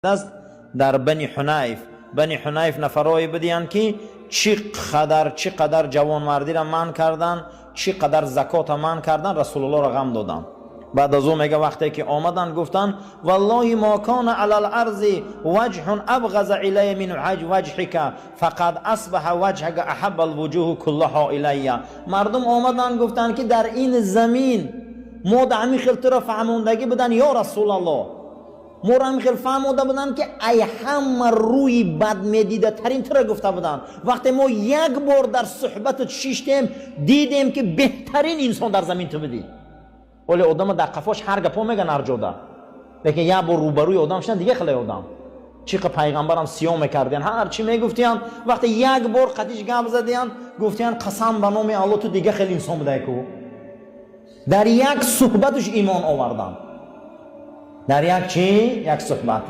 است در بنی حنیف نفرایی بودیان که چقدر جوان مردی را منع کردن، چقدر زکات منع کردن، رسول الله را غم دادن. بعد از اون میگه وقتی که آمدن گفتن والله ما کان علی الارض وجه ابغض الی من وجهک فقد اصبح وجهک احب الوجوه كلها الی. مردم آمدن گفتن که در این زمین ما در همین خیلی تو را فهموندگی بدن یا رسول الله، ما را همین خیلی فهمونده بودن که ای همه روی بد میدیده ترین تو را گفته بودن. وقتی ما یک بار در صحبت شیشتیم دیدیم که بهترین انسان در زمین تو بدی، ولی آدم در قفاش هر گپا میگن ارجوده، لیکن یک بار روبروی آدم شدن دیگه خیلی آدم چیق پیغمبرم سیاه میکردین، هر چی میگفتین وقتی یک بار قدیش گپ زدین گفتین قسم به نام الله تو دیگه خیلی انسان بودی کو. در یک صحبتش ایمان آوردن، در یک صحبت